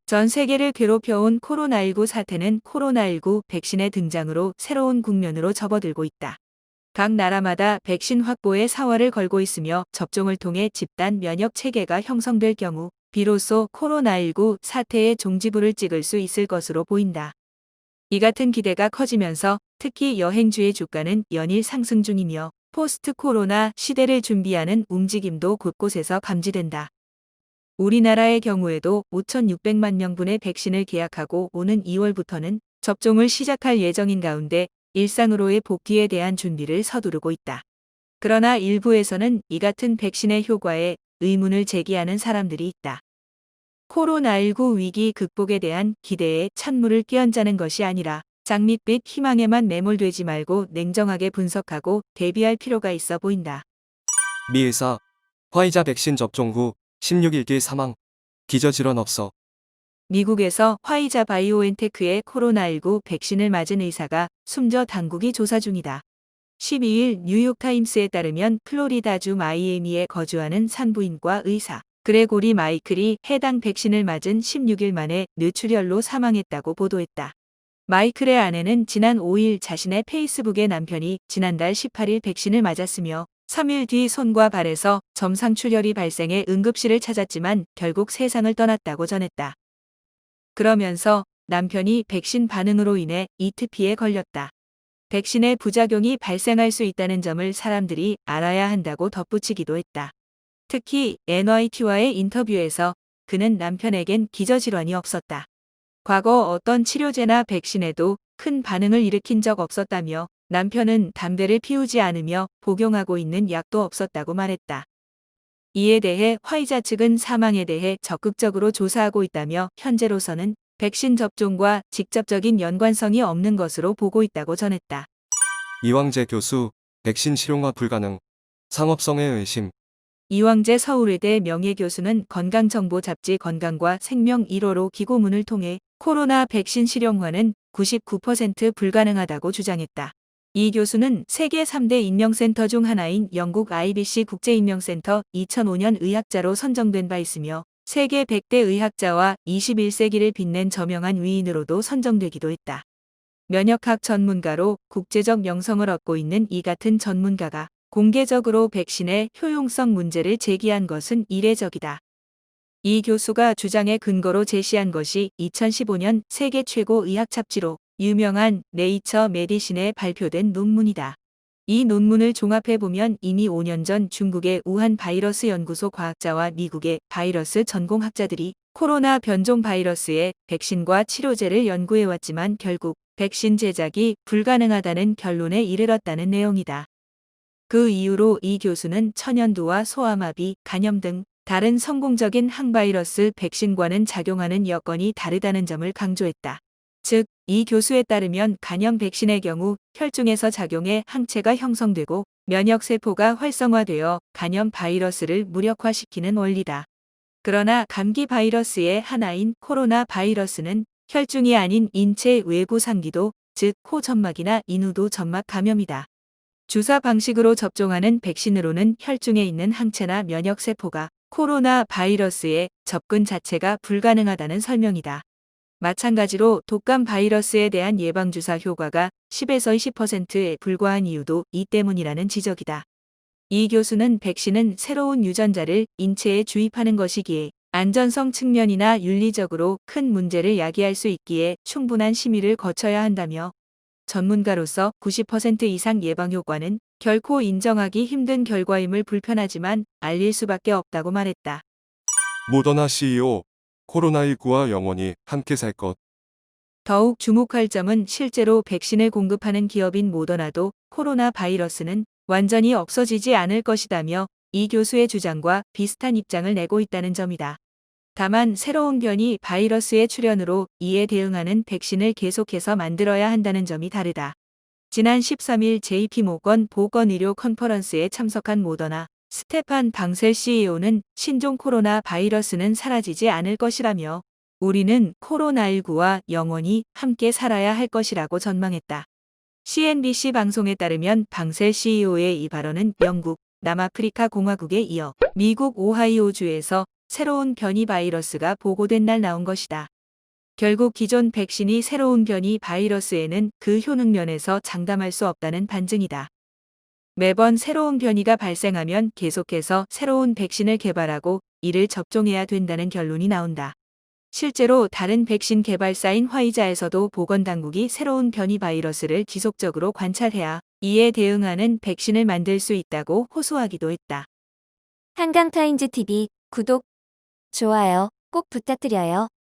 전 세계를 괴롭혀온 코로나19 사태는 코로나19 백신의 등장으로 새로운 국면으로 접어들고 있다. 각 나라마다 백신 확보에 사활을 걸고 있으며 접종을 통해 집단 면역 체계가 형성될 경우 비로소 코로나19 사태의 종지부를 찍을 수 있을 것으로 보인다. 이 같은 기대가 커지면서 특히 여행주의 주가는 연일 상승 중이며 포스트 코로나 시대를 준비하는 움직임도 곳곳에서 감지된다. 우리나라의 경우에도 5,600만 명분의 백신을 계약하고 오는 2월부터는 접종을 시작할 예정인 가운데 일상으로의 복귀에 대한 준비를 서두르고 있다. 그러나 일부에서는 이 같은 백신의 효과에 의문을 제기하는 사람들이 있다. 코로나19 위기 극복에 대한 기대에 찬물을 끼얹자는 것이 아니라 장밋빛 희망에만 매몰되지 말고 냉정하게 분석하고 대비할 필요가 있어 보인다. 미 의사, 화이자 백신 접종 후 16일길 사망, 기저질환 없어. 미국에서 화이자 바이오엔테크의 코로나19 백신을 맞은 의사가 숨져 당국이 조사 중이다. 12일 뉴욕타임스에 따르면 플로리다주 마이애미에 거주하는 산부인과 의사 그레고리 마이클이 해당 백신을 맞은 16일 만에 뇌출혈로 사망했다고 보도했다. 마이클의 아내는 지난 5일 자신의 페이스북에 남편이 지난달 18일 백신을 맞았으며 3일 뒤 손과 발에서 점상 출혈이 발생해 응급실을 찾았지만 결국 세상을 떠났다고 전했다. 그러면서 남편이 백신 반응으로 인해 이트피에 걸렸다. 백신의 부작용이 발생할 수 있다는 점을 사람들이 알아야 한다고 덧붙이기도 했다. 특히 NYT와의 인터뷰에서 그는 남편에겐 기저질환이 없었다. 과거 어떤 치료제나 백신에도 큰 반응을 일으킨 적 없었다며 남편은 담배를 피우지 않으며 복용하고 있는 약도 없었다고 말했다. 이에 대해 화이자 측은 사망에 대해 적극적으로 조사하고 있다며 현재로서는 백신 접종과 직접적인 연관성이 없는 것으로 보고 있다고 전했다. 이왕재 교수, 백신 실용화 불가능. 상업성의 의심. 이왕재 서울의대 명예교수는 건강정보 잡지 건강과 생명 1호로 기고문을 통해 코로나 백신 실용화는 99% 불가능하다고 주장했다. 이 교수는 세계 3대 인명센터 중 하나인 영국 IBC 국제인명센터 2005년 의학자로 선정된 바 있으며 세계 100대 의학자와 21세기를 빛낸 저명한 위인으로도 선정되기도 했다. 면역학 전문가로 국제적 명성을 얻고 있는 이 같은 전문가가 공개적으로 백신의 효용성 문제를 제기한 것은 이례적이다. 이 교수가 주장의 근거로 제시한 것이 2015년 세계 최고 의학 잡지로 유명한 네이처 메디신에 발표된 논문이다. 이 논문을 종합해보면 이미 5년 전 중국의 우한 바이러스 연구소 과학자와 미국의 바이러스 전공학자들이 코로나 변종 바이러스의 백신과 치료제를 연구해왔지만 결국 백신 제작이 불가능하다는 결론에 이르렀다는 내용이다. 그 이후로 이 교수는 천연두와 소아마비, 간염 등 다른 성공적인 항바이러스 백신과는 작용하는 여건이 다르다는 점을 강조했다. 즉, 이 교수에 따르면 간염 백신의 경우 혈중에서 작용해 항체가 형성되고 면역세포가 활성화되어 간염 바이러스를 무력화시키는 원리다. 그러나 감기 바이러스의 하나인 코로나 바이러스는 혈중이 아닌 인체 외부 상기도, 즉 코 점막이나 인후도 점막 감염이다. 주사 방식으로 접종하는 백신으로는 혈중에 있는 항체나 면역세포가 코로나 바이러스에 접근 자체가 불가능하다는 설명이다. 마찬가지로 독감 바이러스에 대한 예방주사 효과가 10에서 20%에 불과한 이유도 이 때문이라는 지적이다. 이 교수는 백신은 새로운 유전자를 인체에 주입하는 것이기에 안전성 측면이나 윤리적으로 큰 문제를 야기할 수 있기에 충분한 심의를 거쳐야 한다며 전문가로서 90% 이상 예방 효과는 결코 인정하기 힘든 결과임을 불편하지만 알릴 수밖에 없다고 말했다. 모더나 CEO, 코로나19와 영원히 함께 살 것. 더욱 주목할 점은 실제로 백신을 공급하는 기업인 모더나도 코로나 바이러스는 완전히 없어지지 않을 것이다며 이 교수의 주장과 비슷한 입장을 내고 있다는 점이다. 다만 새로운 변이 바이러스의 출현으로 이에 대응하는 백신을 계속해서 만들어야 한다는 점이 다르다. 지난 13일 JP모건 보건의료 컨퍼런스에 참석한 모더나 스테판 방셀 CEO는 신종 코로나 바이러스는 사라지지 않을 것이라며 우리는 코로나19와 영원히 함께 살아야 할 것이라고 전망했다. CNBC 방송에 따르면 방셀 CEO의 이 발언은 영국, 남아프리카 공화국에 이어 미국 오하이오주에서 새로운 변이 바이러스가 보고된 날 나온 것이다. 결국 기존 백신이 새로운 변이 바이러스에는 그 효능 면에서 장담할 수 없다는 반증이다. 매번 새로운 변이가 발생하면 계속해서 새로운 백신을 개발하고 이를 접종해야 된다는 결론이 나온다. 실제로 다른 백신 개발사인 화이자에서도 보건당국이 새로운 변이 바이러스를 지속적으로 관찰해야 이에 대응하는 백신을 만들 수 있다고 호소하기도 했다. 한강타임즈TV 구독, 좋아요 꼭 부탁드려요.